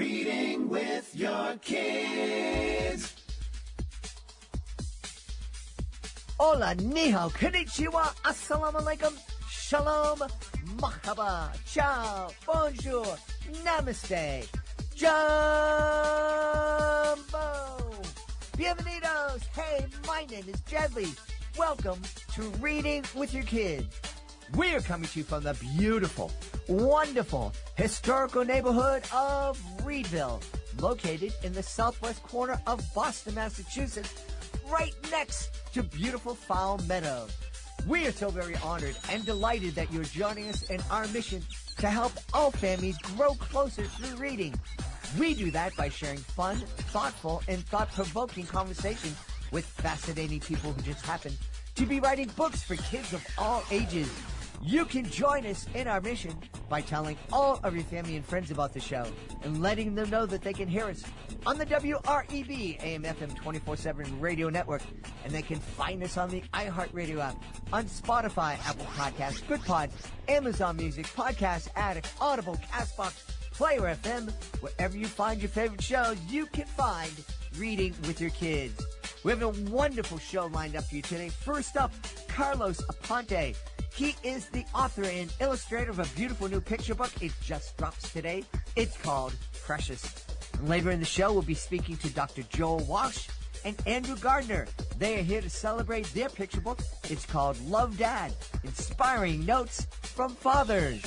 Reading with your kids. Hola, ni hao, konnichiwa, assalamu alaikum, shalom, mahaba, ciao, bonjour, namaste, jumbo, bienvenidos. Hey, my name is Jedley. Welcome to Reading with Your Kids. We are coming to you from the beautiful, wonderful, historical neighborhood of Reedville, located in the southwest corner of Boston, Massachusetts, right next to beautiful Fowl Meadow. We are so very honored and delighted that you're joining us in our mission to help all families grow closer through reading. We do that by sharing fun, thoughtful, and thought-provoking conversations with fascinating people who just happen to be writing books for kids of all ages. You can join us in our mission by telling all of your family and friends about the show and letting them know that they can hear us on the WREB AM/FM 24/7 radio network, and they can find us on the iHeartRadio app, on Spotify, Apple Podcasts, GoodPod, Amazon Music, Podcast Addict, Audible, CastBox, Player FM. Wherever you find your favorite shows, you can find Reading with Your Kids. We have a wonderful show lined up for you today. First up, Carlos Aponte. He is the author and illustrator of a beautiful new picture book. It just drops today. It's called Precious. And later in the show, we'll be speaking to Dr. Joel Warsh and Andrew Gardner. They are here to celebrate their picture book. It's called Love Dad, Inspiring Notes from Fathers.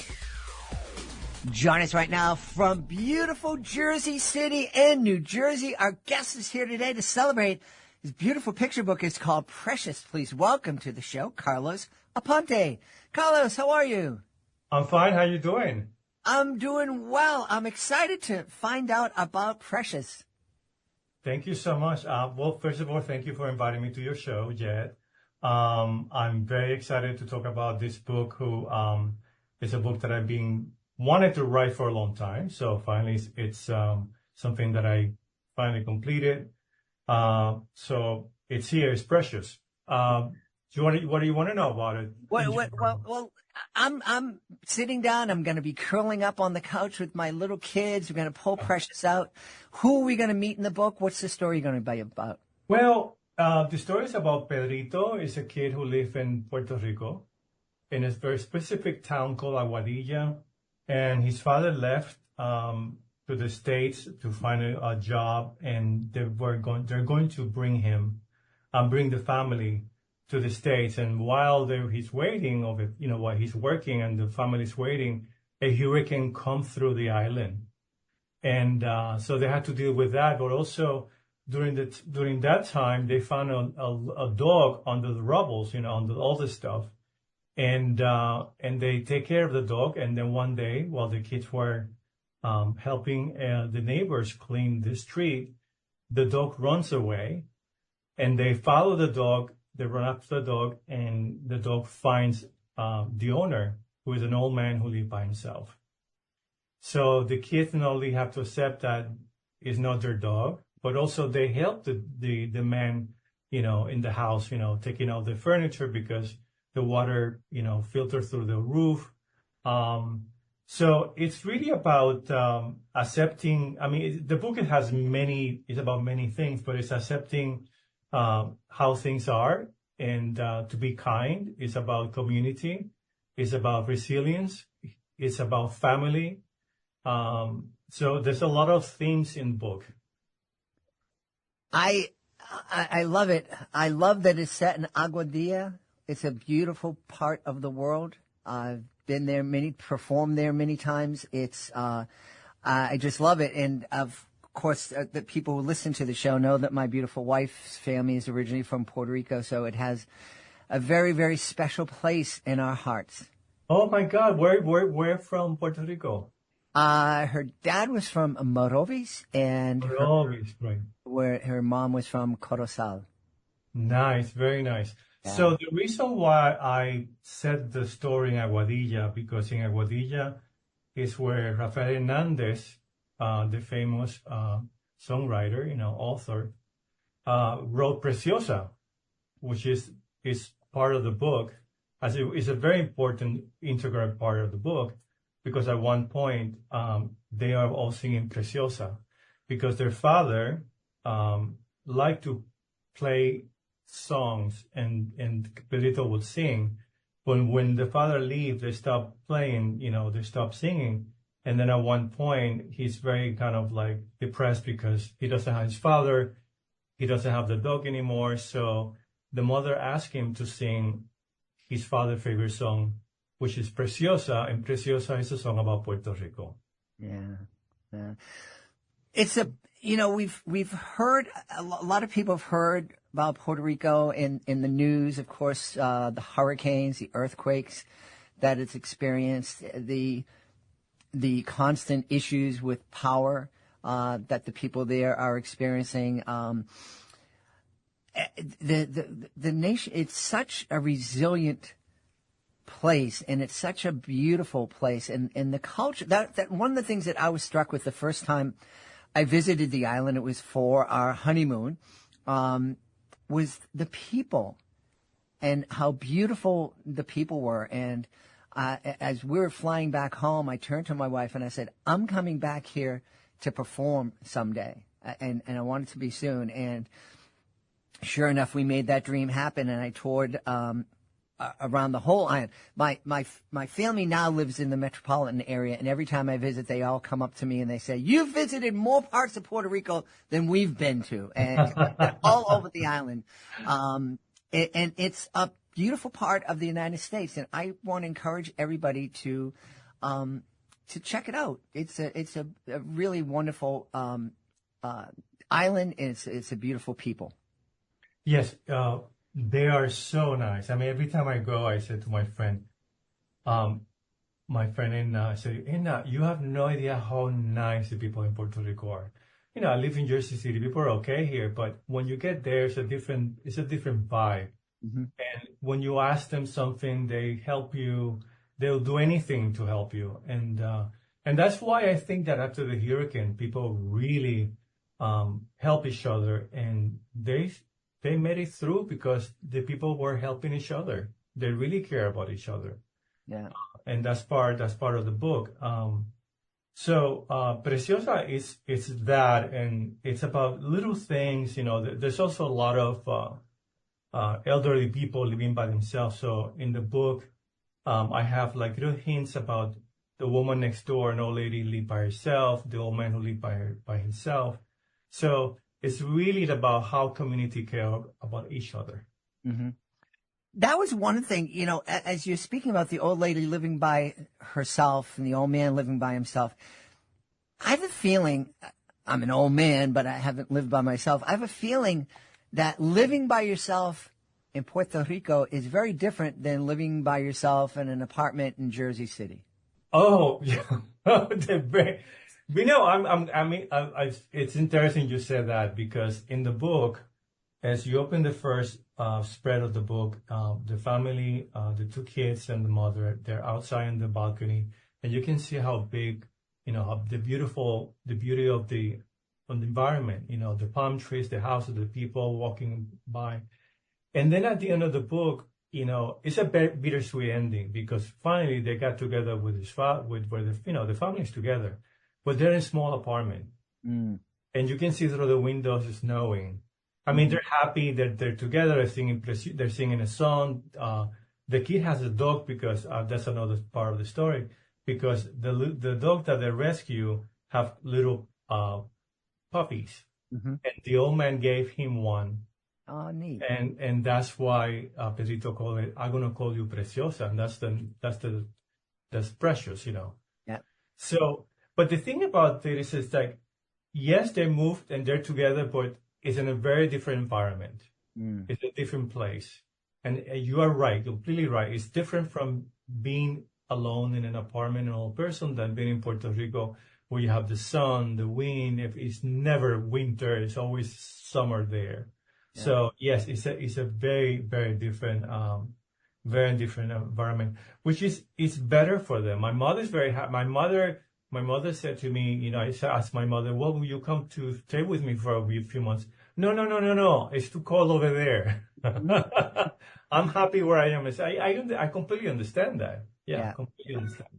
Join us right now from beautiful Jersey City in New Jersey. Our guest is here today to celebrate his beautiful picture book. It's called Precious. Please welcome to the show, Carlos Aponte. Carlos, how are you? I'm fine. How you doing? I'm doing well. I'm excited to find out about Precious. Thank you so much. Well, first of all, thank you for inviting me to your show, Jed. I'm very excited to talk about this book. It's a book that I've been wanted to write for a long time. So finally, it's something that I finally completed. So it's here. It's Precious. What do you want to know about it? Well, I'm sitting down. I'm going to be curling up on the couch with my little kids. We're going to pull Precious out. Who are we going to meet in the book? What's the story going to be about? Well, the story is about Pedrito. He's a kid who lives in Puerto Rico in a very specific town called Aguadilla. And his father left to the States to find a job, and they're going to bring the family to the States. And while he's waiting, while he's working and the family's waiting, a hurricane comes through the island. And so they had to deal with that. But also during that time, they found a dog under the rubble, under all this stuff. And they take care of the dog. And then one day, while the kids were helping the neighbors clean the street, the dog runs away, and they follow the dog. They run after the dog, and the dog finds the owner, who is an old man who lives by himself. So the kids not only have to accept that it's not their dog, but also they help the man, in the house, taking out the furniture because the water, filters through the roof. So it's really about accepting. I mean, the book it's about many things, but it's accepting how things are, and to be kind. It's about community. It's about resilience. It's about family. So there's a lot of themes in the book. I love it. I love that it's set in Aguadilla. It's a beautiful part of the world. I've been there performed there many times. It's, I just love it. And of course, the people who listen to the show know that my beautiful wife's family is originally from Puerto Rico. So it has a very, very special place in our hearts. Oh my God. Where from Puerto Rico? Her dad was from Morovis, and right. Where her mom was from Corozal. Nice. Very nice. Yeah. So the reason why I said the story in Aguadilla, because in Aguadilla is where Rafael Hernandez, the famous songwriter, author, wrote Preciosa, which is part of the book. It's a very important integral part of the book, because at one point they are all singing Preciosa because their father liked to play songs and Pedrito would sing. But when the father leaves, they stop playing, they stop singing. And then at one point, he's very kind of like depressed because he doesn't have his father. He doesn't have the dog anymore. So the mother asked him to sing his father's favorite song, which is Preciosa. And Preciosa is a song about Puerto Rico. Yeah. It's we've heard, a lot of people have heard about Puerto Rico in the news, of course, the hurricanes, the earthquakes that it's experienced, the constant issues with power that the people there are experiencing. The nation, it's such a resilient place, and it's such a beautiful place, and the culture. That one of the things that I was struck with the first time I visited the island, it was for our honeymoon, was the people and how beautiful the people were. And as we were flying back home, I turned to my wife and I said, I'm coming back here to perform someday, and I want it to be soon. And sure enough, we made that dream happen, and I toured around the whole island. My family now lives in the metropolitan area, and every time I visit, they all come up to me and they say, "You've visited more parts of Puerto Rico than we've been to," and all over the island. And it's a beautiful part of the United States, and I want to encourage everybody to check it out. It's a really wonderful island, and it's a beautiful people. Yes, they are so nice. I mean, every time I go, I say to my friend Inna, I say, Inna, you have no idea how nice the people in Puerto Rico are. I live in Jersey City. People are okay here, but when you get there, it's a different vibe. Mm-hmm. And when you ask them something, they help you. They'll do anything to help you. And that's why I think that after the hurricane, people really help each other, and they made it through because the people were helping each other. They really care about each other. Yeah. And that's part of the book. So Preciosa is that, and it's about little things. There's also a lot of elderly people living by themselves. So in the book, I have like little hints about the woman next door, an old lady lived by herself, the old man who lived by himself. So it's really about how community care about each other. Mm-hmm. That was one thing, as you're speaking about the old lady living by herself and the old man living by himself. I have a feeling, I'm an old man, but I haven't lived by myself. I have a feeling that living by yourself in Puerto Rico is very different than living by yourself in an apartment in Jersey City. Oh, yeah. It's interesting you said that, because in the book, as you open the first spread of the book, the family, the two kids and the mother, they're outside in the balcony, and you can see how big, how the beauty of the environment, the palm trees, the houses, the people walking by. And then at the end of the book, it's a bittersweet ending, because finally they got together with the family's together. But they're in a small apartment, and you can see through the windows it's snowing. I mean, they're happy that they're together. They're singing a song. The kid has a dog, because that's another part of the story. Because the dog that they rescue have little puppies, and the old man gave him one. Oh, neat. And that's why Pedrito called it. I'm gonna call you Preciosa, and that's precious, Yeah. So. But the thing about it is like, yes, they moved and they're together, but it's in a very different environment. It's a different place. And you are right, completely right. It's different from being alone in an apartment, an old person, than being in Puerto Rico, where you have the sun, the wind. It's never winter. It's always summer there. Yeah. So yes, it's a very, very different environment, which is better for them. My mother's very happy. My mother said to me, I asked my mother, well, will you come to stay with me for a few months? No. It's too cold over there. I'm happy where I am. I completely understand that. Yeah, completely understand.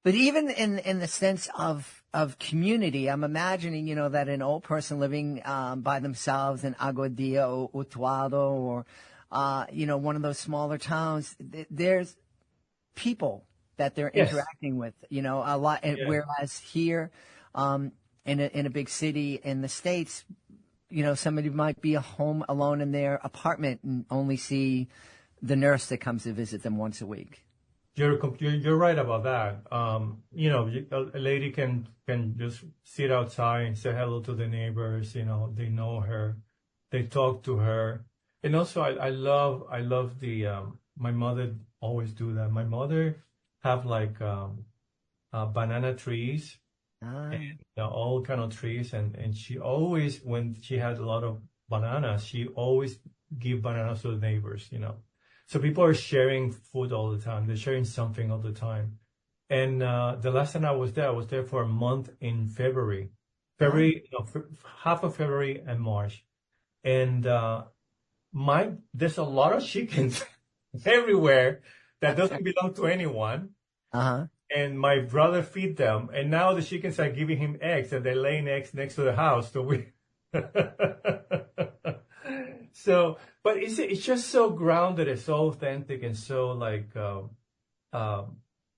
But even in the sense of community, I'm imagining, that an old person living by themselves in Aguadilla or Utuado or, one of those smaller towns, there's people that they're Yes. interacting with, a lot. Yeah. Whereas here, in a big city in the States, somebody might be home alone in their apartment and only see the nurse that comes to visit them once a week. You're right about that. A lady can just sit outside and say hello to the neighbors. They know her, they talk to her, and also I love the my mother always do that. My mother have like banana trees and all kind of trees, and she always, when she had a lot of bananas, she always give bananas to the neighbors. So people are sharing food all the time. They're sharing something all the time. And the last time I was there for a month in February, half of February and March. And there's a lot of chickens everywhere that doesn't belong to anyone. Uh-huh. And my brother feed them. And now the chickens are giving him eggs, and they're laying eggs next to the house. So we So, but it's just so grounded, it's so authentic, and so like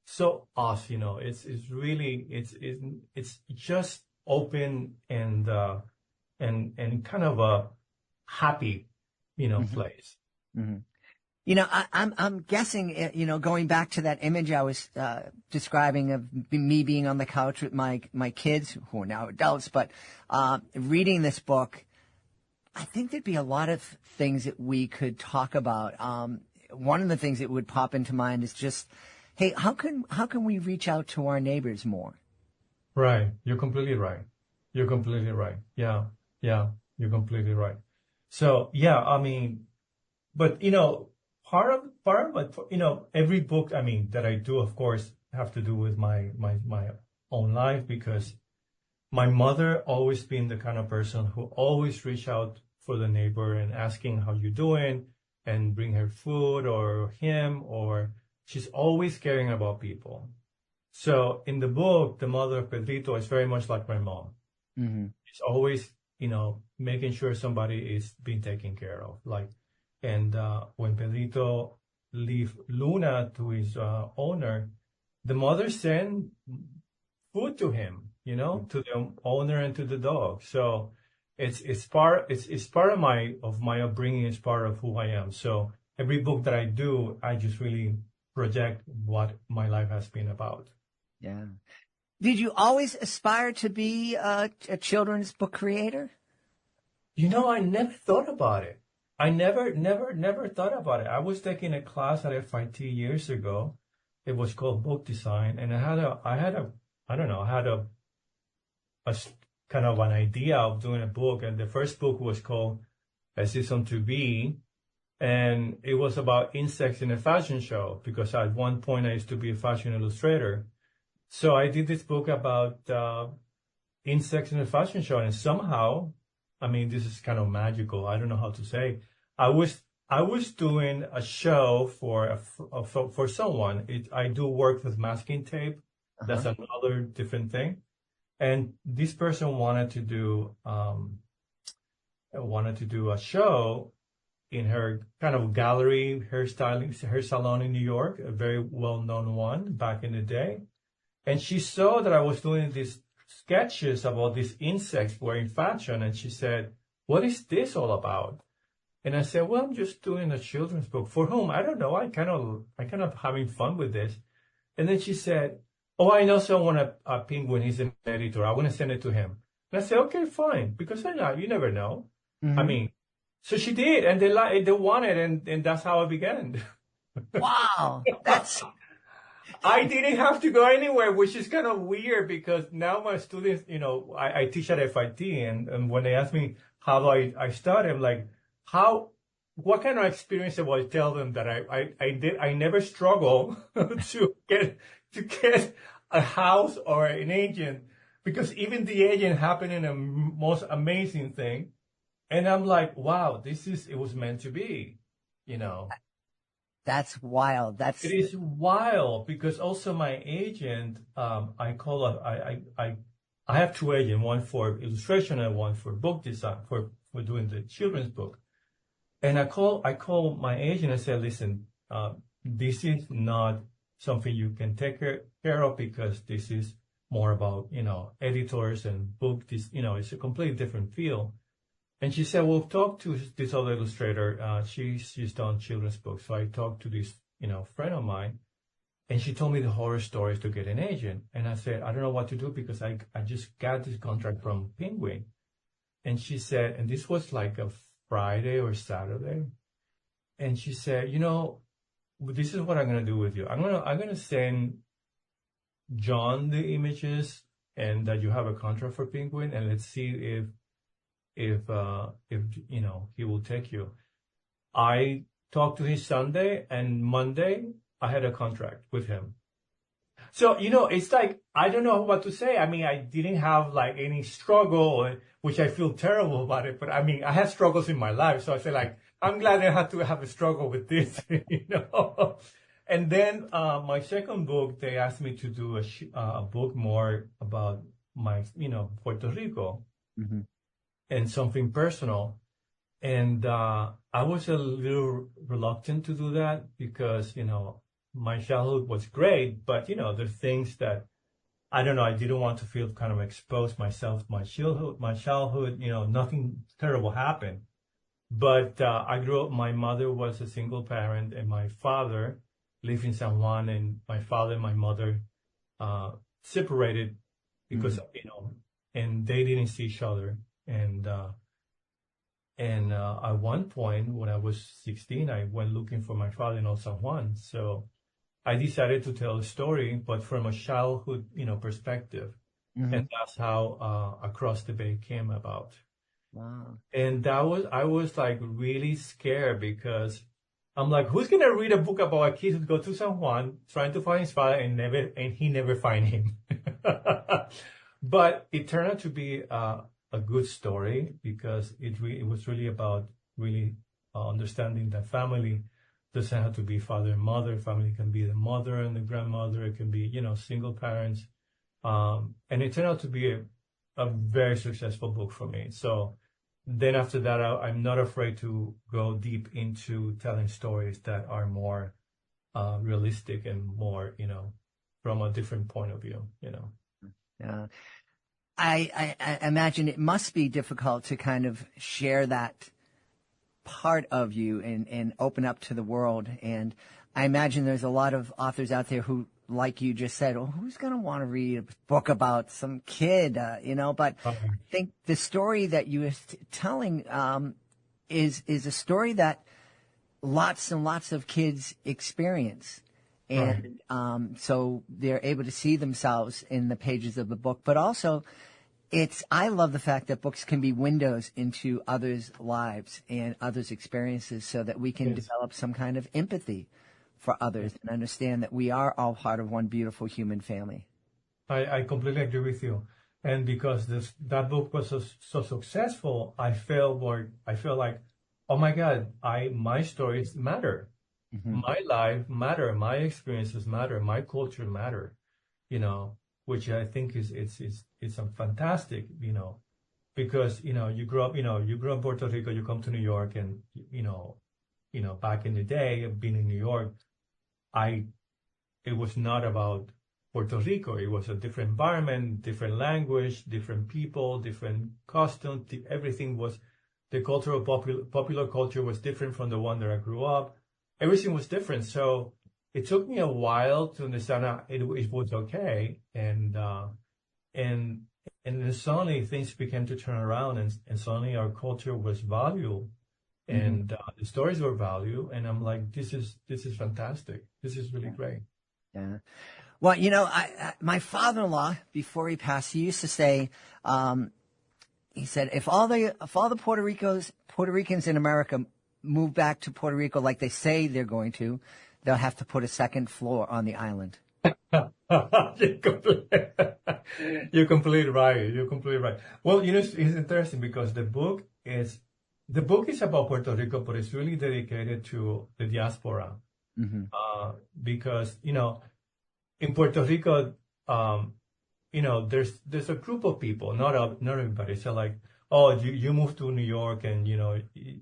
so us, It's really it's just open and kind of a happy, place. Mm-hmm. I'm guessing, going back to that image I was describing of me being on the couch with my kids who are now adults, but reading this book, I think there'd be a lot of things that we could talk about. One of the things that would pop into mind is just, hey, how can we reach out to our neighbors more? Right. You're completely right. You're completely right. Yeah. You're completely right. So, yeah, I mean, but, part of every book, I mean, that I do, of course, have to do with my own life, because my mother always been the kind of person who always reach out for the neighbor and asking how you doing and bring her food or him, or she's always caring about people. So in the book, the mother of Pedrito is very much like my mom. Mm-hmm. She's always, making sure somebody is being taken care of. And when Pedrito leave Luna to his owner, the mother sent food to him, to the owner and to the dog. So it's part of my upbringing. It's part of who I am. So every book that I do, I just really project what my life has been about. Yeah. Did you always aspire to be a children's book creator? I never thought about it. I never thought about it. I was taking a class at FIT years ago. It was called book design, and I had a kind of an idea of doing a book. And the first book was called A Season to Be, and it was about insects in a fashion show, because at one point I used to be a fashion illustrator. So I did this book about insects in a fashion show, and somehow, I mean, this is kind of magical. I don't know how to say. I was doing a show for someone. I do work with masking tape. Uh-huh. That's another different thing. And this person wanted to do a show in her kind of gallery, hair salon in New York, a very well-known one back in the day. And she saw that I was doing these sketches about these insects wearing fashion, and she said, "What is this all about?" And I said, "Well, I'm just doing a children's book." "For whom?" "I don't know. I kind of having fun with this." And then she said, "Oh, I know someone at Penguin. He's an editor. I want to send it to him." And I said, "Okay, fine," because you never know. Mm-hmm. I mean, so she did, and they wanted, and that's how it began. Wow, that's. I didn't have to go anywhere, which is kind of weird, because now my students, I teach at FIT, and when they ask me how do I start, I'm like, what kind of experience will I tell them that I never struggle to get a house or an agent, because even the agent happened in a most amazing thing. And I'm like, wow, it was meant to be, That's wild. It is wild because also my agent, I have two agents, one for illustration and one for book design, for doing the children's book. And I call my agent and say, listen, this is not something you can take care of because this is more about, editors and book. This, it's a completely different field. And she said, well, talk to this other illustrator. She's done children's books. So I talked to this, friend of mine, and she told me the horror stories to get an agent. And I said, I don't know what to do because I just got this contract from Penguin. And she said, and this was like a Friday or Saturday. And she said, this is what I'm going to do with you. I'm going to send John the images and that you have a contract for Penguin, and let's see if he will take you. I talked to him Sunday, and Monday I had a contract with him. So, it's like, I don't know what to say. I mean, I didn't have like any struggle, which I feel terrible about it. But I mean, I had struggles in my life. So I said like, I'm glad I had to have a struggle with this, And then, my second book, they asked me to do a book more about my, Puerto Rico. Mm-hmm. And something personal. And I was a little reluctant to do that because, my childhood was great, but, there's things that, I don't know, I didn't want to feel kind of exposed myself, my childhood, nothing terrible happened. But I grew up, my mother was a single parent, and my father lived in San Juan, and my father and my mother separated because, and they didn't see each other. And at one point when I was 16, I went looking for my father in San Juan. So I decided to tell a story, but from a childhood, perspective. Mm-hmm. And that's how Across the Bay came about. Wow. And I was like really scared because I'm like, who's going to read a book about a kid who goes to San Juan trying to find his father and he never find him? But it turned out to be a good story because it was really about understanding that family doesn't have to be father and mother. Family can be the mother and the grandmother. It can be, single parents. And it turned out to be a very successful book for me. So then after that, I'm not afraid to go deep into telling stories that are more realistic and more, from a different point of view, Yeah. I imagine it must be difficult to kind of share that part of you and open up to the world. And I imagine there's a lot of authors out there who, like you just said, well, who's going to want to read a book about some kid, But I think the story that you were telling is a story that lots and lots of kids experience. And so they're able to see themselves in the pages of the book. But also, I love the fact that books can be windows into others' lives and others' experiences so that we can develop some kind of empathy for others and understand that we are all part of one beautiful human family. I completely agree with you. And because that book was so successful, I felt like, oh my God, my stories matter. Mm-hmm. My life matter, my experiences matter, my culture matter, which I think it's a fantastic, because, you grew up in Puerto Rico, you come to New York, and, back in the day of being in New York, it was not about Puerto Rico. It was a different environment, different language, different people, different customs. Everything was, the cultural popular culture was different from the one that I grew up. Everything was different. So it took me a while to understand it was okay. And then suddenly things began to turn around, and suddenly our culture was valued, and the stories were valued. And I'm like, this is fantastic. This is really great. Yeah. Well, my father-in-law, before he passed, he used to say, he said, if all the Puerto Ricans in America move back to Puerto Rico like they say they're going to, they'll have to put a second floor on the island. You're completely right. Well, it's interesting because the book is about Puerto Rico, but it's really dedicated to the diaspora. Mm-hmm. Because, in Puerto Rico, there's a group of people, not everybody. So like, oh, you moved to New York, and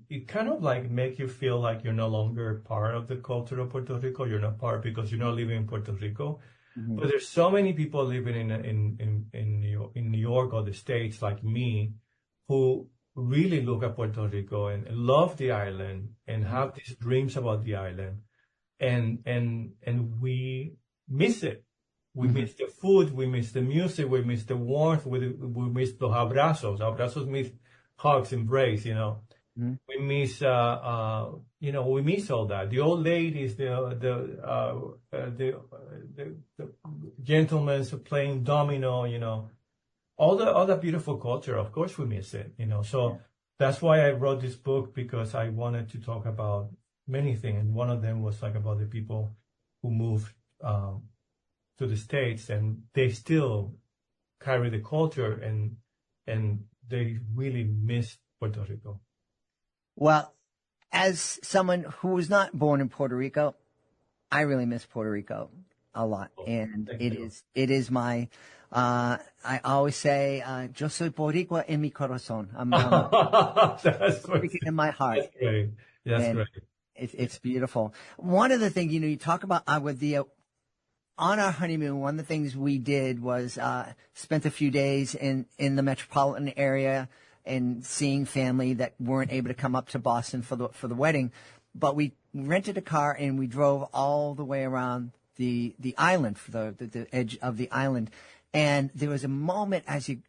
it kind of like make you feel like you're no longer part of the culture of Puerto Rico. You're not part because you're not living in Puerto Rico. Mm-hmm. But there's so many people living in New York or the States like me, who really look at Puerto Rico and love the island and have these dreams about the island, and we miss it. We miss the food, we miss the music, we miss the warmth, we miss the abrazos. Abrazos means hugs, embrace, Mm-hmm. We miss, we miss all that. The old ladies, the gentlemen playing domino, all the beautiful culture. Of course, we miss it, So that's why I wrote this book, because I wanted to talk about many things. And one of them was like about the people who moved to the States, and they still carry the culture, and they really miss Puerto Rico. Well, as someone who was not born in Puerto Rico, I really miss Puerto Rico a lot. And it is my, I always say, yo soy boricua en mi corazón. I'm That's speaking in my heart. That's great. That's great. It's beautiful. One of the things, you talk about agua dia. On our honeymoon, one of the things we did was spent a few days in the metropolitan area and seeing family that weren't able to come up to Boston for the wedding. But we rented a car and we drove all the way around the island, for the edge of the island. And there was a moment as you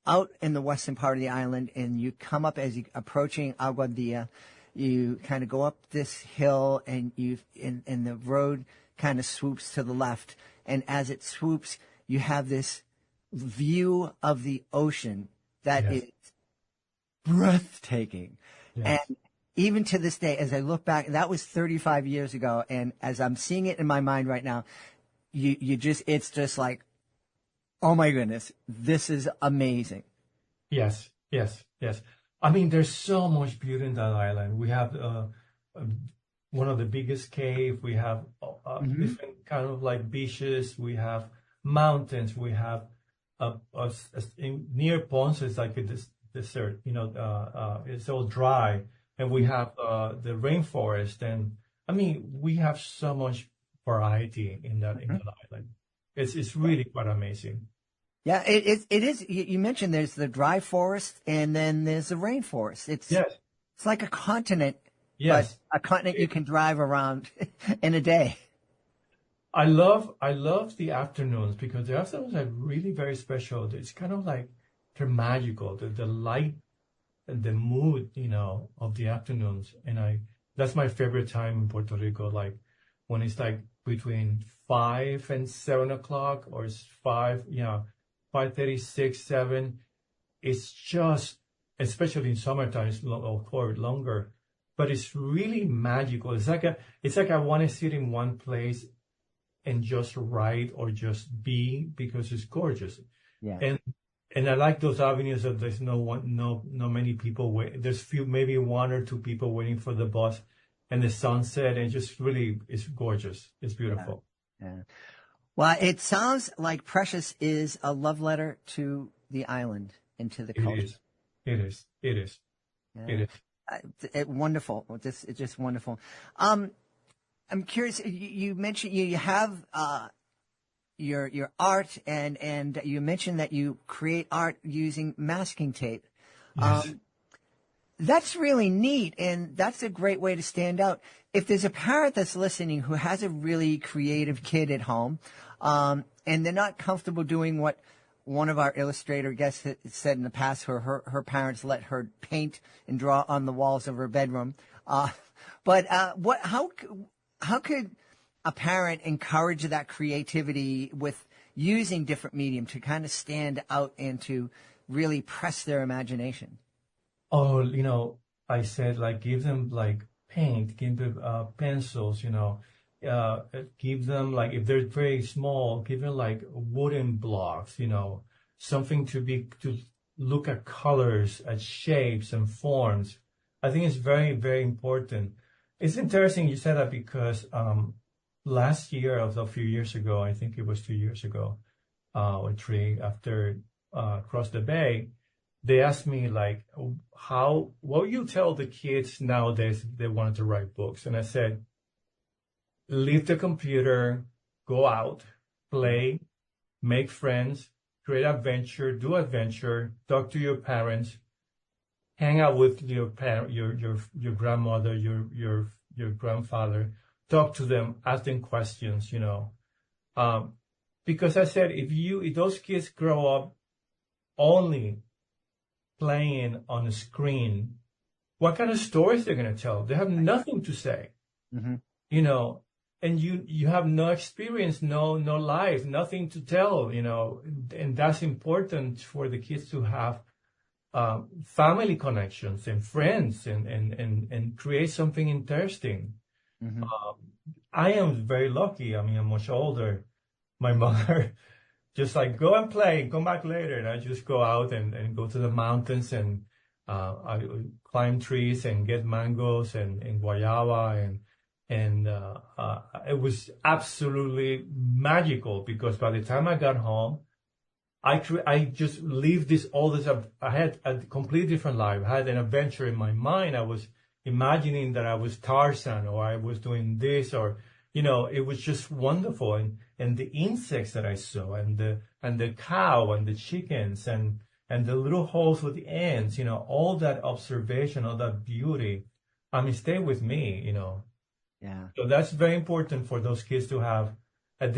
out in the western part of the island, and you come up as you approaching Agua Dia, you kind of go up this hill, and and the road kind of swoops to the left. And as it swoops, you have this view of the ocean that is breathtaking. Yes. And even to this day, as I look back, that was 35 years ago. And as I'm seeing it in my mind right now, it's just like, oh my goodness, this is amazing. Yes. I mean, there's so much beauty in that island. We have one of the biggest cave. We have different kind of like beaches. We have mountains. We have near Ponce, it's like a desert. It's all dry, and we have the rainforest. And I mean, we have so much variety in that island. It's really quite amazing. Yeah, it is. You mentioned there's the dry forest, and then there's the rainforest. It's like a continent. Yes. But a continent you can drive around in a day. I love the afternoons, because the afternoons are really very special. It's kind of like they're magical. The light and the mood, of the afternoons. And that's my favorite time in Puerto Rico. Like when it's like between 5 and 7 o'clock, or it's 5:36, 7. It's just, especially in summertime, it's longer. But it's really magical. It's like I want to sit in one place and just write or just be, because it's gorgeous. Yeah. And I like those avenues that there's no many people wait. There's maybe 1 or 2 people waiting for the bus, and the sunset, and just really, it's gorgeous. It's beautiful. Yeah. Well, it sounds like Precious is a love letter to the island and to the culture. It is. Yeah. It is. Wonderful. It's just wonderful. I'm curious. You mentioned you have your art, and you mentioned that you create art using masking tape. Yes. That's really neat, and that's a great way to stand out. If there's a parent that's listening who has a really creative kid at home, and they're not comfortable doing what one of our illustrator guests said in the past, her parents let her paint and draw on the walls of her bedroom. How could a parent encourage that creativity with using different medium to kind of stand out and to really press their imagination? Oh, I said, like, give them like paint, give them pencils, give them, like, if they're very small, give them like wooden blocks, something to look at colors, at shapes and forms. I think it's very, very important. It's interesting you said that because last year, or a few years ago, I think it was 2 years ago, or three, after Cross the Bay, they asked me, like, what you tell the kids nowadays if they wanted to write books? And I said, leave the computer, go out, play, make friends, create adventure, do adventure, talk to your parents, hang out with your grandmother, your grandfather, talk to them, ask them questions, because I said, if those kids grow up only playing on a screen, what kind of stories they're going to tell? They have nothing to say, and you have no experience, no life, nothing to tell, and that's important for the kids to have family connections and friends and create something interesting. I am very lucky. I mean, I'm much older. My mother just like, go and play, come back later. And I just go out and go to the mountains and I climb trees and get mangoes and guayaba. And it was absolutely magical because by the time I got home, I just lived I had a completely different life. I had an adventure in my mind. I was imagining that I was Tarzan or I was doing this or, it was just wonderful. And the insects that I saw and the cow and the chickens and the little holes with the ants, all that observation, all that beauty, stay with me, Yeah. So that's very important for those kids to have an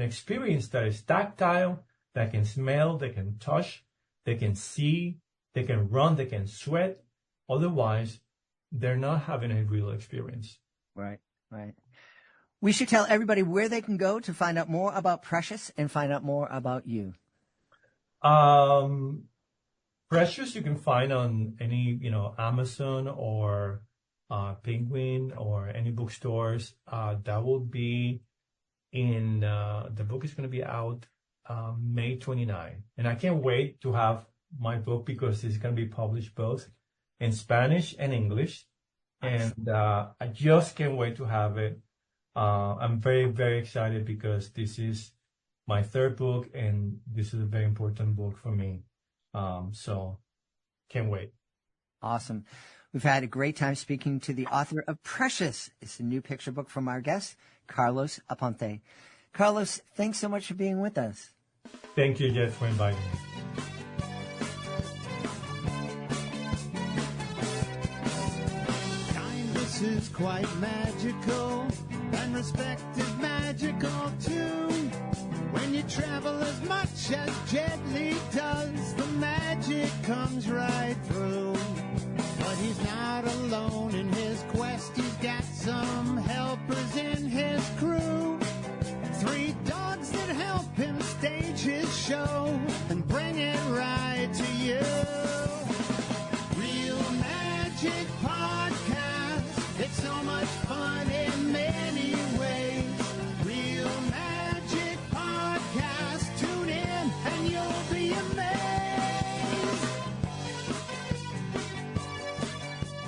experience that is tactile, that can smell, they can touch, they can see, they can run, they can sweat. Otherwise, they're not having a real experience. Right. We should tell everybody where they can go to find out more about Precious and find out more about you. Precious you can find on any, Amazon or Penguin or any bookstores. That will be the book is going to be out May 29. And I can't wait to have my book because it's going to be published both in Spanish and English. And I just can't wait to have it. I'm very, very excited because this is my third book and this is a very important book for me. So can't wait. Awesome. We've had a great time speaking to the author of Precious. It's a new picture book from our guest, Carlos Aponte. Carlos, thanks so much for being with us. Thank you, Jed, for inviting me. Kindness is quite magical, and respect is magical too. When you travel as much as Jed does, the magic comes right through. But he's not alone in his quest, he's got some helpers in his crew. 3 dogs that help him stage his show and bring it right to you. Real Magic Podcast, it's so much fun in many ways. Real Magic Podcast, tune in and you'll be amazed.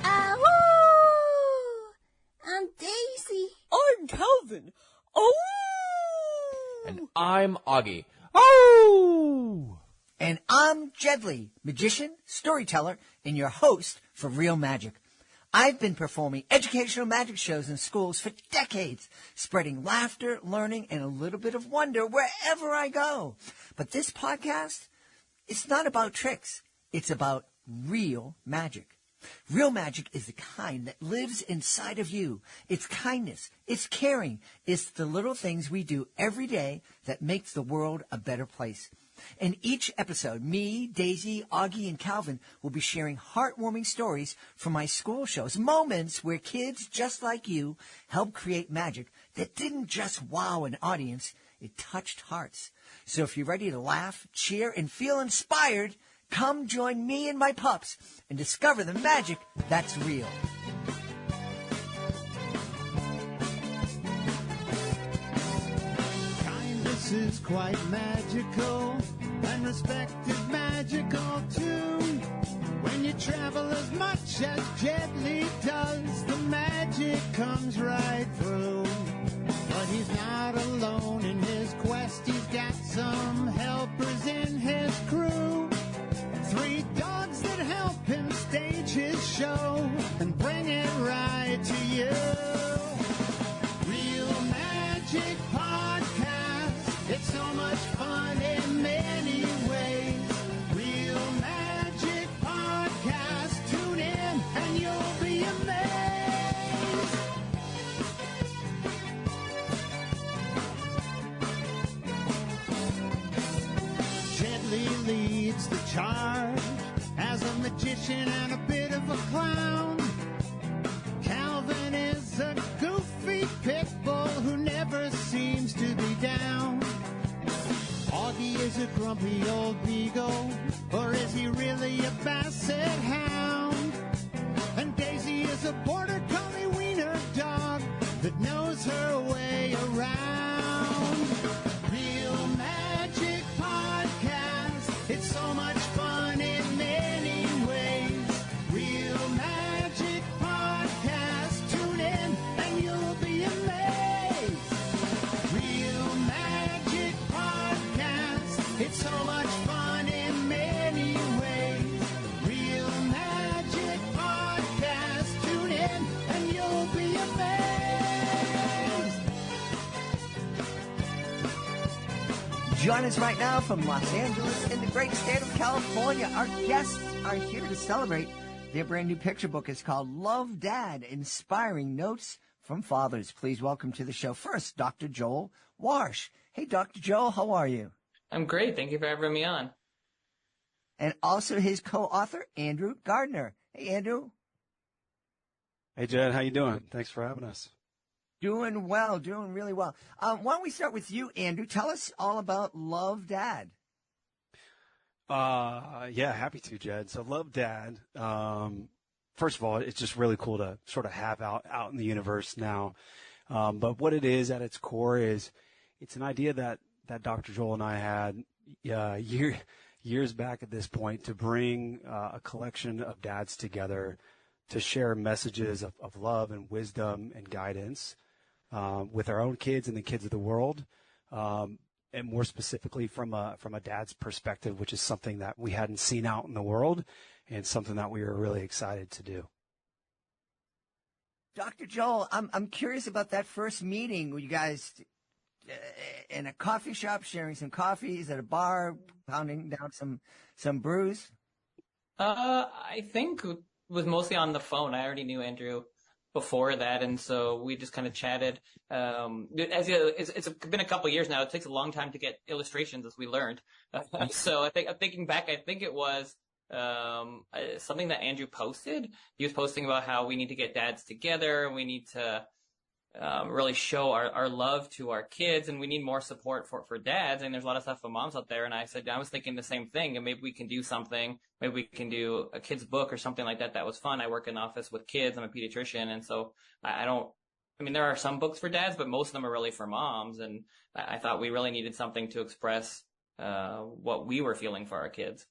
Ahoo! I'm Daisy. I'm Calvin. Oh! And I'm Augie. Oh! And I'm Jedley, magician, storyteller, and your host for Real Magic. I've been performing educational magic shows in schools for decades, spreading laughter, learning, and a little bit of wonder wherever I go. But this podcast, it's not about tricks. It's about real magic. Real magic is the kind that lives inside of you. It's kindness. It's caring. It's the little things we do every day that makes the world a better place. In each episode, me, Daisy, Augie, and Calvin will be sharing heartwarming stories from my school shows, moments where kids just like you helped create magic that didn't just wow an audience, it touched hearts. So if you're ready to laugh, cheer, and feel inspired, come join me and my pups and discover the magic that's real. Kindness is quite magical, and respect is magical too. When you travel as much as Jed does, the magic magic comes right through. But he's not alone in his quest. He's got some helpers in his crew. 3 dogs that help him stage his show and bring it right to you. Real Magic Podcast. It's so much fun in many ways. Real Magic Podcast. Tune in and you'll be amazed. Gently leads the charge as a magician and a bit of a clown. Calvin is a goofy pit bull who never seems to be down. Augie is a grumpy old beagle, or is he really a basset hound? And Daisy is a border collie wiener dog that knows her way around. Real Magic Podcast. It's so much fun in many ways. Real Magic Podcast. Tune in and you'll be amazed. Real Magic Podcast. It's so much fun in many ways. Real Magic Podcast. Tune in and you'll be amazed. Join us right now from Los Angeles in the great state of California. Our guests are here to celebrate their brand new picture book. It's called Love Dad, Inspiring Notes from Fathers. Please welcome to the show first, Dr. Joel Warsh. Hey, Dr. Joel, how are you? I'm great. Thank you for having me on. And also his co-author, Andrew Gardner. Hey, Andrew. Hey, Jed, how you doing? Thanks for having us. Doing well, doing really well. Why don't we start with you, Andrew? Tell us all about Love Dad. Yeah, happy to, Jed. So Love Dad, first of all, it's just really cool to sort of have out in the universe now. But what it is at its core is it's an idea that Dr. Joel and I had years back at this point to bring a collection of dads together to share messages of love and wisdom and guidance with our own kids and the kids of the world, and more specifically from a dad's perspective, which is something that we hadn't seen out in the world and something that we were really excited to do. Dr. Joel, I'm curious about that first meeting. Were you guys in a coffee shop sharing some coffees, at a bar, pounding down some brews? I think it was mostly on the phone. I already knew Andrew before that, and so we just kind of chatted. It's been a couple of years now. It takes a long time to get illustrations, as we learned. So I'm thinking back, I think it was something that Andrew posted. He was posting about how we need to get dads together. We need to really show our love to our kids, and we need more support for dads. And there's a lot of stuff for moms out there. And I was thinking the same thing, and maybe we can do something. Maybe we can do a kid's book or something like that. That was fun. I work in an office with kids. I'm a pediatrician. And so there are some books for dads, but most of them are really for moms. And I thought we really needed something to express what we were feeling for our kids.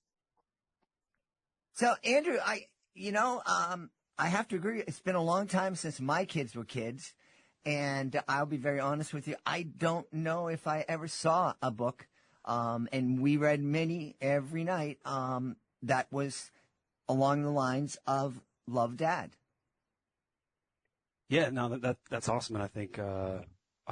So, Andrew, I have to agree. It's been a long time since my kids were kids. And I'll be very honest with you. I don't know if I ever saw a book, and we read many every night, that was along the lines of Love Dad. Yeah, no, that's awesome. And I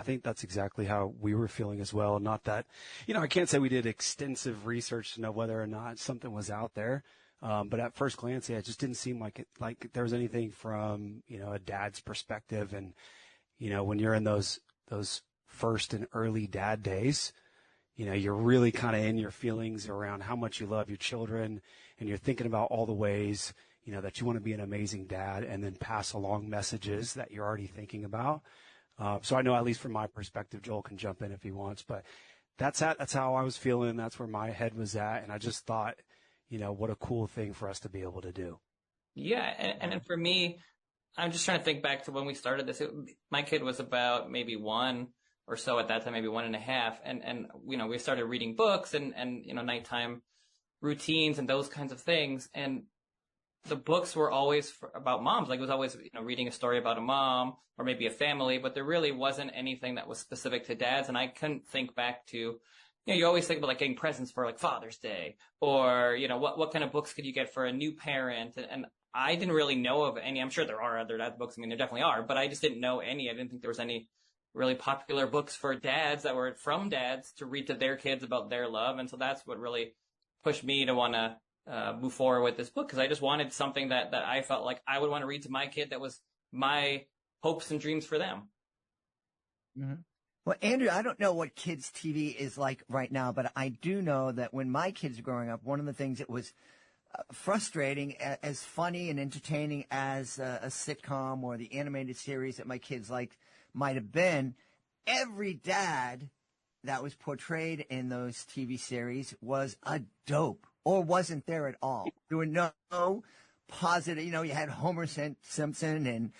think that's exactly how we were feeling as well. Not that, I can't say we did extensive research to know whether or not something was out there. But at first glance, yeah, it just didn't seem like there was anything from, a dad's perspective. And, when you're in those first and early dad days, you're really kind of in your feelings around how much you love your children, and you're thinking about all the ways, that you want to be an amazing dad and then pass along messages that you're already thinking about. So I know, at least from my perspective, Joel can jump in if he wants, but that's how I was feeling. That's where my head was at. And I just thought, what a cool thing for us to be able to do. Yeah. And for me, I'm just trying to think back to when we started this. My kid was about maybe 1 or so at that time, maybe 1.5. And we started reading books and nighttime routines and those kinds of things. And the books were always about moms. Like it was always, reading a story about a mom or maybe a family, but there really wasn't anything that was specific to dads. And I couldn't think back to, you always think about like getting presents for like Father's Day or, what kind of books could you get for a new parent? And I didn't really know of any. I'm sure there are other dad books. I mean, there definitely are, but I just didn't know any. I didn't think there was any really popular books for dads that were from dads to read to their kids about their love. And so that's what really pushed me to want to move forward with this book, because I just wanted something that I felt like I would want to read to my kid that was my hopes and dreams for them. Mm-hmm. Well, Andrew, I don't know what kids' TV is like right now, but I do know that when my kids were growing up, one of the things that was frustrating, as funny and entertaining as a sitcom or the animated series that my kids liked might have been, every dad that was portrayed in those TV series was a dope. Or wasn't there at all. There were no positive, you had Homer Simpson and,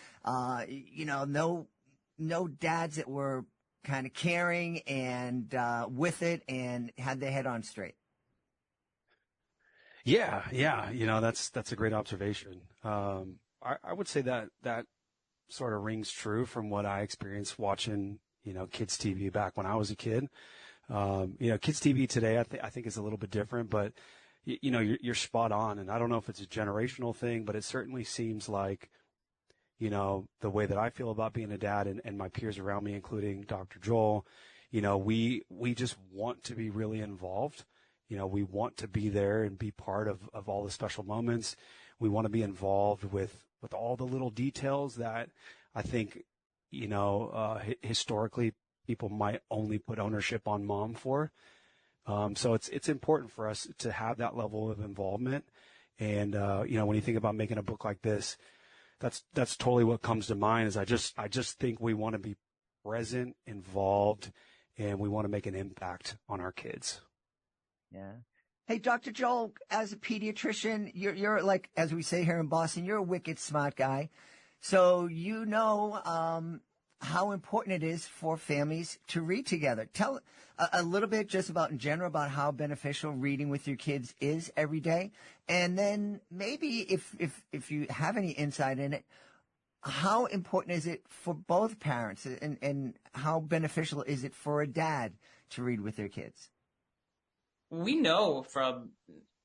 no dads that were kind of caring and with it and had their head on straight. Yeah. That's a great observation. I would say that sort of rings true from what I experienced watching, kids TV back when I was a kid. Kids TV today, I think is a little bit different, but you're spot on. And I don't know if it's a generational thing, but it certainly seems like, the way that I feel about being a dad and my peers around me, including Dr. Joel, we just want to be really involved. We want to be there and be part of all the special moments. We want to be involved with all the little details that I think, historically people might only put ownership on mom for. So it's important for us to have that level of involvement. And, when you think about making a book like this, that's totally what comes to mind is I just think we want to be present, involved, and we want to make an impact on our kids. Yeah. Hey, Dr. Joel, as a pediatrician, you're like, as we say here in Boston, you're a wicked smart guy. So, how important it is for families to read together. Tell a little bit just about in general about how beneficial reading with your kids is every day. And then maybe if you have any insight in it, how important is it for both parents and how beneficial is it for a dad to read with their kids? We know from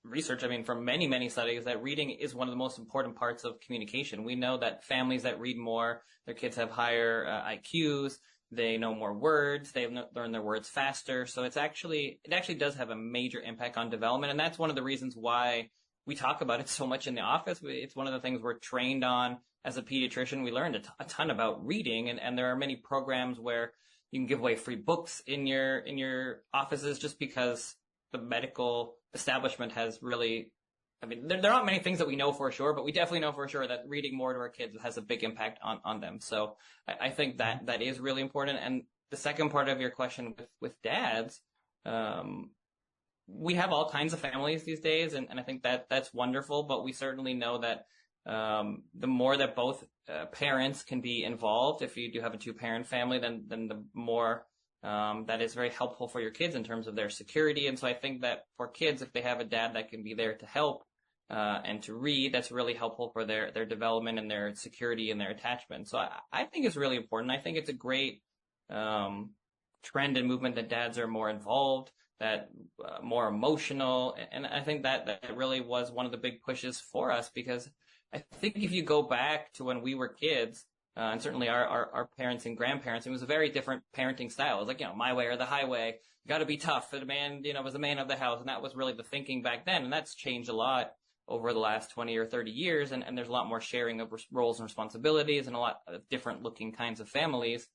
research, from many, many studies, that reading is one of the most important parts of communication. We know that families that read more, their kids have higher IQs, they know more words, they learn their words faster. So it actually does have a major impact on development. And that's one of the reasons why we talk about it so much in the office. It's one of the things we're trained on as a pediatrician. We learned a ton about reading, and there are many programs where you can give away free books in your offices just because the medical establishment has really, there aren't many things that we know for sure, but we definitely know for sure that reading more to our kids has a big impact on them. So I think that is really important. And the second part of your question with dads, we have all kinds of families these days, and I think that's wonderful, but we certainly know that the more that both parents can be involved, if you do have a 2-parent family, then the more that is very helpful for your kids in terms of their security. And so I think that for kids, if they have a dad that can be there to help and to read, that's really helpful for their development and their security and their attachment. So I think it's really important. I think it's a great trend and movement that dads are more involved, that more emotional. And I think that really was one of the big pushes for us, because I think if you go back to when we were kids, and certainly our parents and grandparents, it was a very different parenting style. It was like, my way or the highway. You got to be tough. The man, was the man of the house. And that was really the thinking back then. And that's changed a lot over the last 20 or 30 years. And there's a lot more sharing of roles and responsibilities and a lot of different looking kinds of families.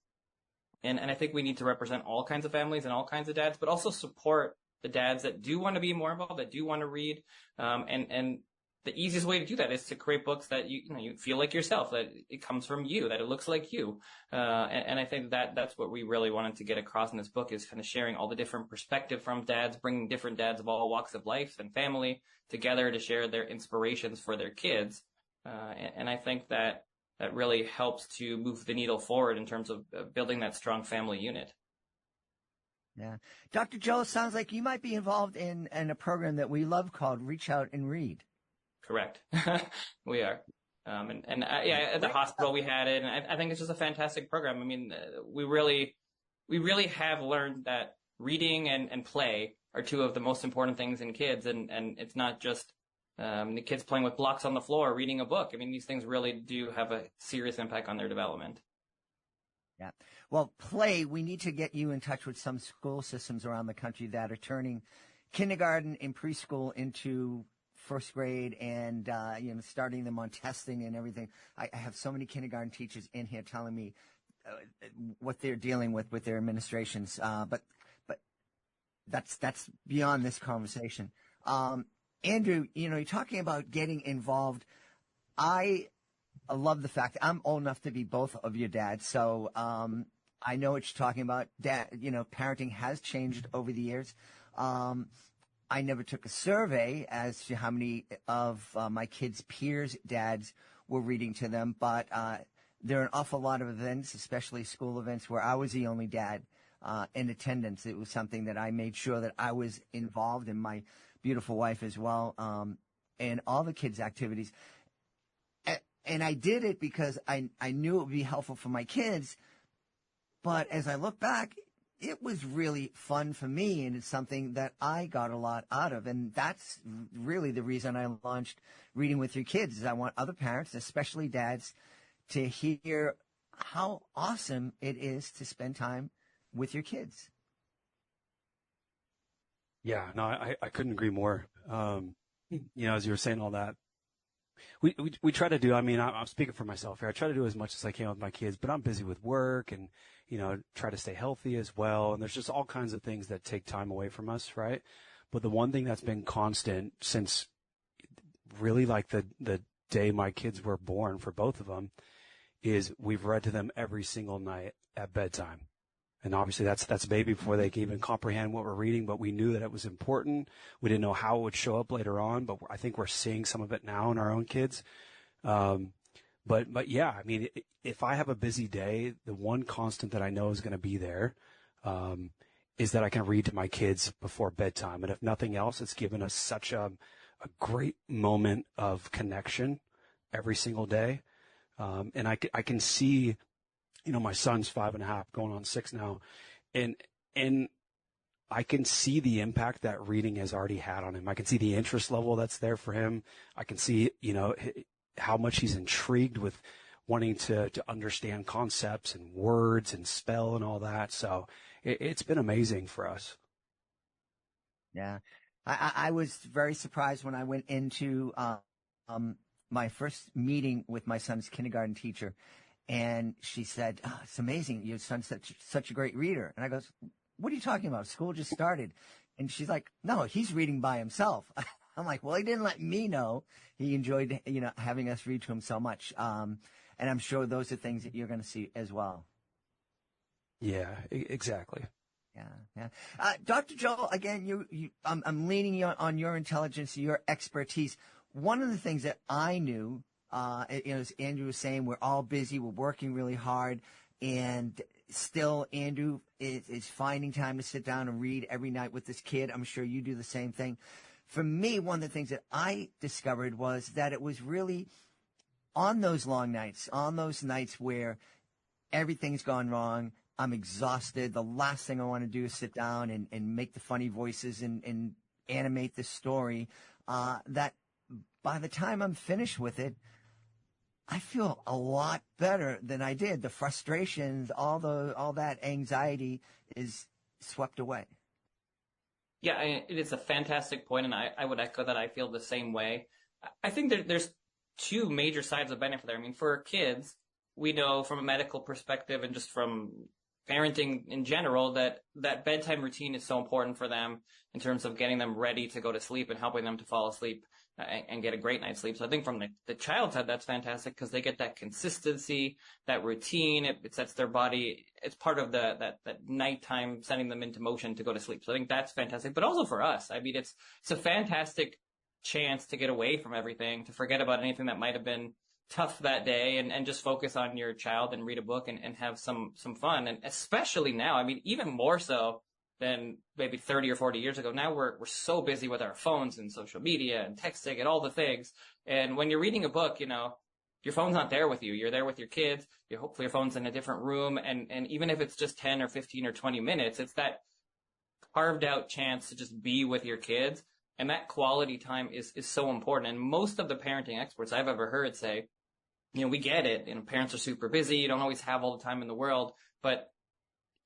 And I think we need to represent all kinds of families and all kinds of dads, but also support the dads that do want to be more involved, that do want to read. And the easiest way to do that is to create books that you feel like yourself, that it comes from you, that it looks like you. And I think that's what we really wanted to get across in this book, is kind of sharing all the different perspective from dads, bringing different dads of all walks of life and family together to share their inspirations for their kids. And I think that really helps to move the needle forward in terms of building that strong family unit. Yeah. Dr. Joel, sounds like you might be involved in a program that we love called Reach Out and Read. Correct. We are. At the hospital we had it, and I think it's just a fantastic program. I mean, we really have learned that reading and play are two of the most important things in kids, and it's not just the kids playing with blocks on the floor, reading a book. I mean, these things really do have a serious impact on their development. Yeah. Well, play, we need to get you in touch with some school systems around the country that are turning kindergarten and preschool into first grade and, starting them on testing and everything. I have so many kindergarten teachers in here telling me what they're dealing with their administrations. But that's beyond this conversation. Andrew, you're talking about getting involved. I love the fact that I'm old enough to be both of your dads. So, I know what you're talking about. Dad, parenting has changed over the years. I never took a survey as to how many of my kids' peers' dads were reading to them, but there are an awful lot of events, especially school events, where I was the only dad in attendance. It was something that I made sure that I was involved in, my beautiful wife as well, and all the kids' activities. And I did it because I knew it would be helpful for my kids. But as I look back, it was really fun for me, and it's something that I got a lot out of. And that's really the reason I launched Reading with Your Kids, is I want other parents, especially dads, to hear how awesome it is to spend time with your kids. Yeah, no, I couldn't agree more. As you were saying all that, we try to do, I'm speaking for myself here. I try to do as much as I can with my kids, but I'm busy with work and, try to stay healthy as well. And there's just all kinds of things that take time away from us, right? But the one thing that's been constant since really like the day my kids were born, for both of them, is we've read to them every single night at bedtime. And obviously that's baby before they can even comprehend what we're reading, but we knew that it was important. We didn't know how it would show up later on, but I think we're seeing some of it now in our own kids. But yeah, if I have a busy day, the one constant that I know is going to be there, is that I can read to my kids before bedtime. And if nothing else, it's given us such a great moment of connection every single day. And I can see, my son's 5.5 going on 6 now. And I can see the impact that reading has already had on him. I can see the interest level that's there for him. I can see, how much he's intrigued with wanting to understand concepts and words and spell and all that. So it's been amazing for us. Yeah. I was very surprised when I went into my first meeting with my son's kindergarten teacher, and she said, it's amazing. Your son's such a great reader. And I goes, what are you talking about? School just started. And she's like, no, he's reading by himself. I'm like, well, he didn't let me know he enjoyed, having us read to him so much. And I'm sure those are things that you're going to see as well. Yeah, exactly. Yeah. Dr. Joel, again, I'm leaning on your intelligence, your expertise. One of the things that I knew, as Andrew was saying, we're all busy, we're working really hard, and still Andrew is finding time to sit down and read every night with this kid. I'm sure you do the same thing. For me, one of the things that I discovered was that it was really on those long nights, on those nights where everything's gone wrong, I'm exhausted, the last thing I want to do is sit down and make the funny voices and animate the story, that by the time I'm finished with it, I feel a lot better than I did. The frustrations, all that anxiety is swept away. Yeah, it is a fantastic point, and I would echo that. I feel the same way. I think there's two major sides of benefit there. I mean, for kids, we know from a medical perspective and just from parenting in general that bedtime routine is so important for them in terms of getting them ready to go to sleep and helping them to fall asleep and get a great night's sleep. So I think from the child side, that's fantastic because they get that consistency, that routine. It sets their body. It's part of that nighttime setting them into motion to go to sleep. So I think that's fantastic. But also for us, I mean, it's a fantastic chance to get away from everything, to forget about anything that might have been tough that day and just focus on your child and read a book and have some fun. And especially now, I mean, even more so than maybe 30 or 40 years ago. Now we're so busy with our phones and social media and texting and all the things. And when you're reading a book, your phone's not there with you. You're there with your kids. Hopefully your phone's in a different room. And even if it's just 10 or 15 or 20 minutes, it's that carved out chance to just be with your kids. And that quality time is so important. And most of the parenting experts I've ever heard say, we get it. Parents are super busy. You don't always have all the time in the world. But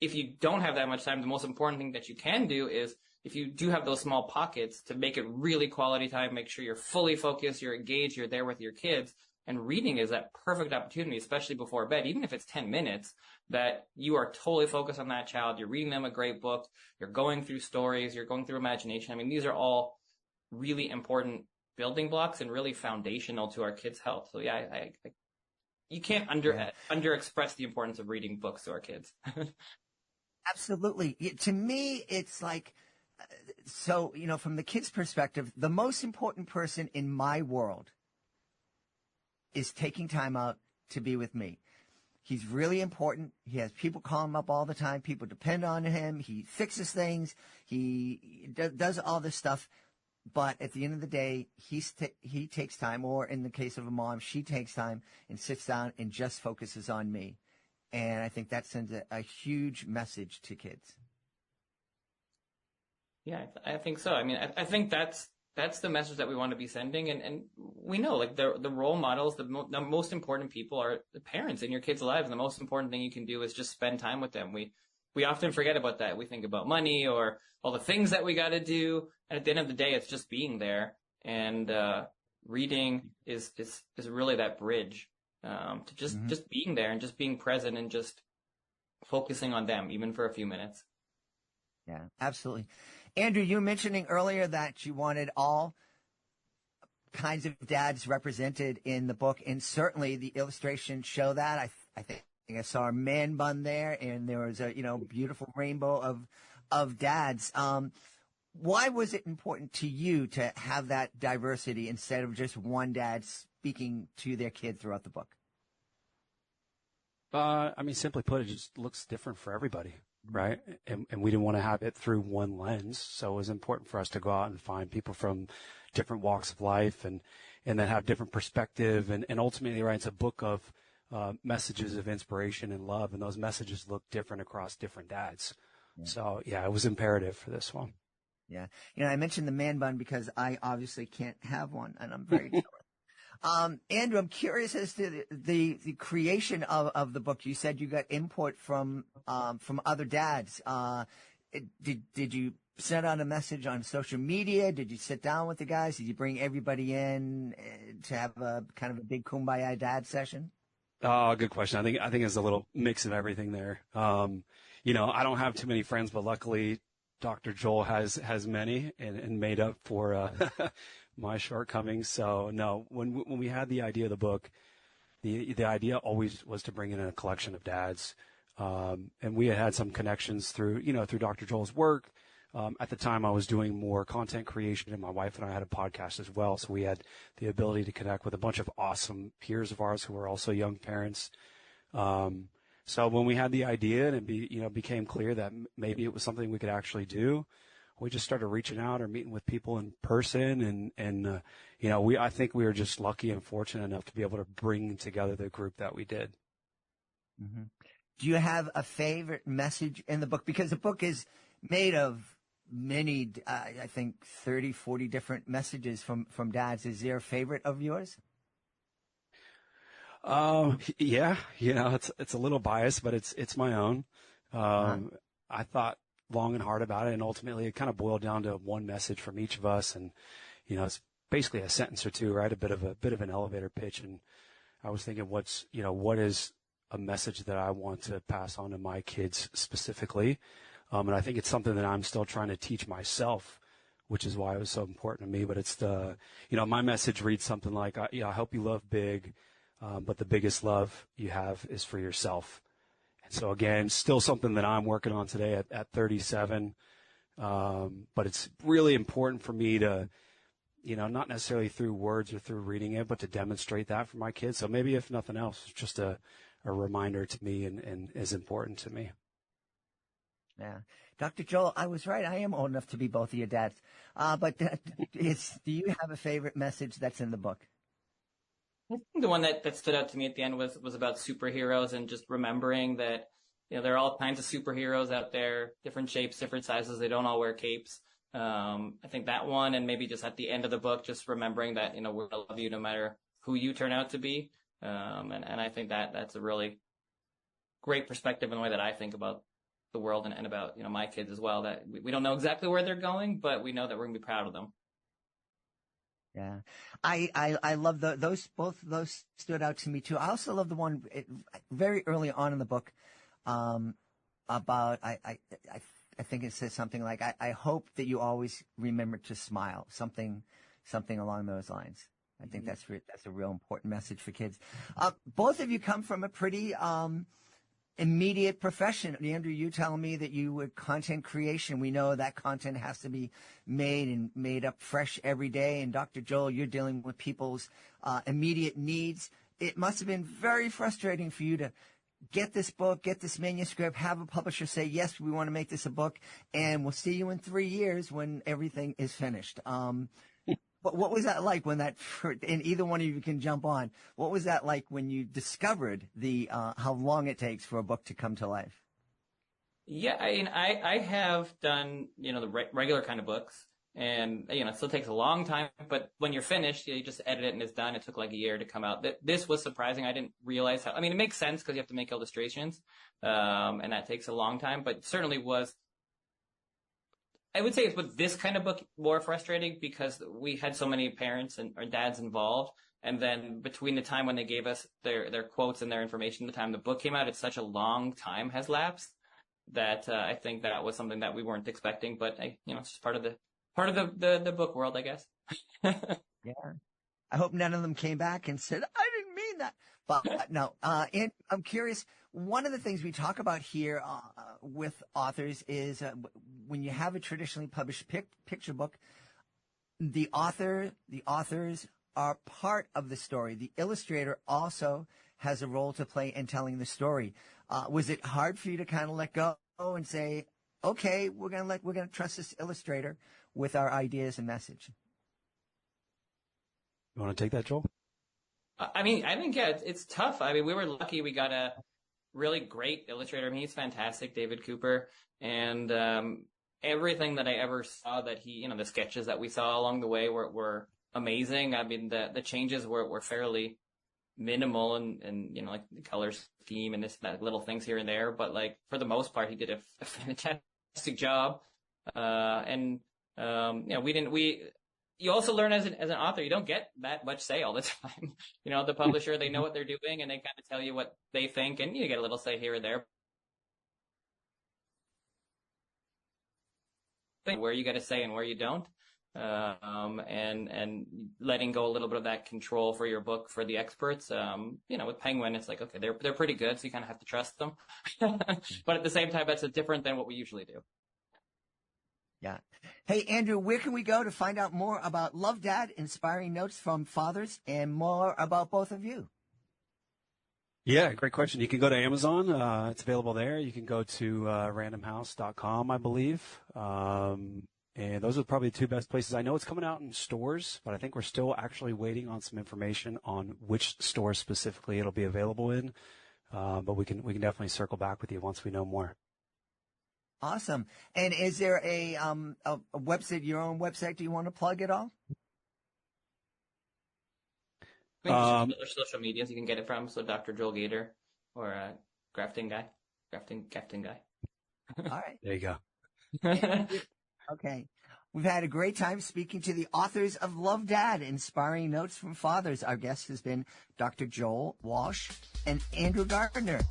if you don't have that much time, the most important thing that you can do is, if you do have those small pockets, to make it really quality time, make sure you're fully focused, you're engaged, you're there with your kids. And reading is that perfect opportunity, especially before bed, even if it's 10 minutes, that you are totally focused on that child. You're reading them a great book. You're going through stories. You're going through imagination. I mean, these are all really important building blocks and really foundational to our kids' health. So yeah, you can't underexpress the importance of reading books to our kids. Absolutely. To me, it's like, so, from the kids' perspective, the most important person in my world is taking time out to be with me. He's really important. He has people call him up all the time. People depend on him. He fixes things. He does all this stuff. But at the end of the day, he takes time, or in the case of a mom, she takes time and sits down and just focuses on me. And I think that sends a huge message to kids. Yeah, I think so. I mean, I think that's the message that we want to be sending. And we know, like, the role models, the most important people are the parents in your kids' lives. The most important thing you can do is just spend time with them. We often forget about that. We think about money or all the things that we got to do. And at the end of the day, it's just being there. And reading is really that bridge to just being there and just being present and just focusing on them, even for a few minutes. Yeah, absolutely. Andrew, you were mentioning earlier that you wanted all kinds of dads represented in the book, and certainly the illustrations show that. I think I saw a man bun there, and there was a beautiful rainbow of dads. Why was it important to you to have that diversity instead of just one dad speaking to their kid throughout the book? Simply put, it just looks different for everybody, right? And we didn't want to have it through one lens. So it was important for us to go out and find people from different walks of life and then have different perspective. And ultimately, right, it's a book of messages of inspiration and love. And those messages look different across different dads. Yeah. So, yeah, it was imperative for this one. Yeah. I mentioned the man bun because I obviously can't have one, and I'm very jealous. Andrew, I'm curious as to the creation of the book. You said you got input from other dads. Did you send out a message on social media? Did you sit down with the guys? Did you bring everybody in to have a kind of a big kumbaya dad session? Oh, good question. I think it's a little mix of everything there. I don't have too many friends, but luckily Dr. Joel has many and made up for my shortcomings. So no, when we had the idea of the book, the idea always was to bring in a collection of dads. And we had some connections through Dr. Joel's work. At the time I was doing more content creation, and my wife and I had a podcast as well. So we had the ability to connect with a bunch of awesome peers of ours who were also young parents. So when we had the idea and it became clear that maybe it was something we could actually do, we just started reaching out or meeting with people in person. And I think we were just lucky and fortunate enough to be able to bring together the group that we did. Mm-hmm. Do you have a favorite message in the book? Because the book is made of many, I think 30, 40 different messages from dads. Is there a favorite of yours? Yeah, it's a little biased, but it's my own. I thought long and hard about it, and ultimately it kind of boiled down to one message from each of us. And, it's basically a sentence or two, right? A bit of an elevator pitch. And I was thinking, what is a message that I want to pass on to my kids specifically? And I think it's something that I'm still trying to teach myself, which is why it was so important to me. But it's my message reads something like, I hope you love big. But the biggest love you have is for yourself. And so, again, still something that I'm working on today at 37. But it's really important for me to, not necessarily through words or through reading it, but to demonstrate that for my kids. So maybe if nothing else, it's just a reminder to me and is important to me. Yeah. Dr. Joel, I was right. I am old enough to be both of your dads. But do you have a favorite message that's in the book? I think the one that stood out to me at the end was about superheroes and just remembering that, there are all kinds of superheroes out there, different shapes, different sizes. They don't all wear capes. I think that one, and maybe just at the end of the book, just remembering that, we're gonna love you no matter who you turn out to be. And I think that's a really great perspective in the way that I think about the world and about, my kids as well, that we don't know exactly where they're going, but we know that we're gonna be proud of them. Yeah. I love those, both of those stood out to me too. I also love the one very early on in the book, about, I think it says something like, I hope that you always remember to smile, something along those lines. I think that's a real important message for kids. Both of you come from a pretty, immediate profession. Andrew, you tell me that you were content creation. We know that content has to be made and made up fresh every day. And Dr. Joel, you're dealing with people's immediate needs. It must have been very frustrating for you to get this book, get this manuscript, have a publisher say, yes, we want to make this a book, and we'll see you in 3 years when everything is finished. But what was that like when and either one of you can jump on, what was that like when you discovered how long it takes for a book to come to life? Yeah, I have done, the regular kind of books, and, it still takes a long time, but when you're finished, you just edit it and it's done. It took like a year to come out. This was surprising. I didn't realize it makes sense because you have to make illustrations, and that takes a long time, but certainly was, I would say it's with this kind of book more frustrating because we had so many parents or dads involved. And then between the time when they gave us their quotes and their information, the time the book came out, it's such a long time has lapsed that, I think that was something that we weren't expecting, but it's just part of the book world, I guess. Yeah. I hope none of them came back and said, I didn't mean that. But no, and I'm curious. One of the things we talk about here with authors is when you have a traditionally published picture book, the authors are part of the story. The illustrator also has a role to play in telling the story. Was it hard for you to kind of let go and say, okay, we're gonna trust this illustrator with our ideas and message? You want to take that, Joel? I think, yeah, it's tough. We were lucky. We got a really great illustrator. He's fantastic, David Cooper. And everything that I ever saw that the sketches that we saw along the way were amazing. The changes were fairly minimal and like the color scheme and that little things here and there. But like for the most part, he did a fantastic job. You also learn as an author, you don't get that much say all the time. The publisher, they know what they're doing and they kind of tell you what they think, and you get a little say here or there. Where you get a say and where you don't. And letting go a little bit of that control for your book for the experts. With Penguin, it's like, okay, they're pretty good, so you kind of have to trust them. But at the same time, that's different than what we usually do. Yeah. Hey, Andrew, where can we go to find out more about Love Dad, Inspiring Notes from Fathers, and more about both of you? Yeah, great question. You can go to Amazon. It's available there. You can go to randomhouse.com, I believe. And those are probably the two best places. I know it's coming out in stores, but I think we're still actually waiting on some information on which stores specifically it'll be available in. But we can definitely circle back with you once we know more. Awesome. And is there a website, your own website? Do you want to plug it all? Other social medias you can get it from. So Dr. Joel Gator or Grafting Guy. Grafting Guy. All right. There you go. Okay. We've had a great time speaking to the authors of Love Dad, Inspiring Notes from Fathers. Our guest has been Dr. Joel Warsh and Andrew Gardner.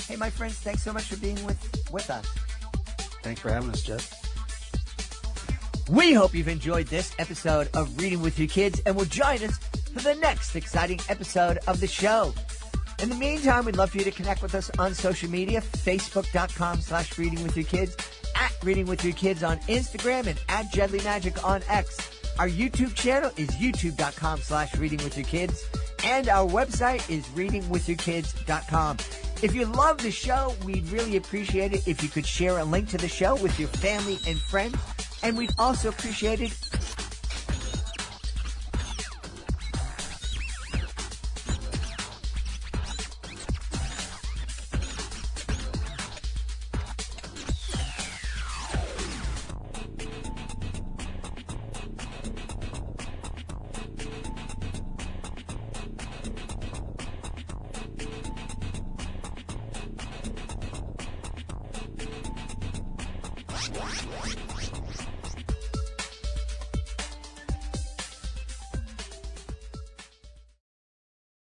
Hey, my friends, thanks so much for being with us. Thanks for having us, Jed. We hope you've enjoyed this episode of Reading with Your Kids and will join us for the next exciting episode of the show. In the meantime, we'd love for you to connect with us on social media, facebook.com/readingwithyourkids, @readingwithyourkids on Instagram, and @JedleyMagic on X. Our YouTube channel is youtube.com/readingwithyourkids, and our website is readingwithyourkids.com. If you love the show, we'd really appreciate it if you could share a link to the show with your family and friends. And we'd also appreciate it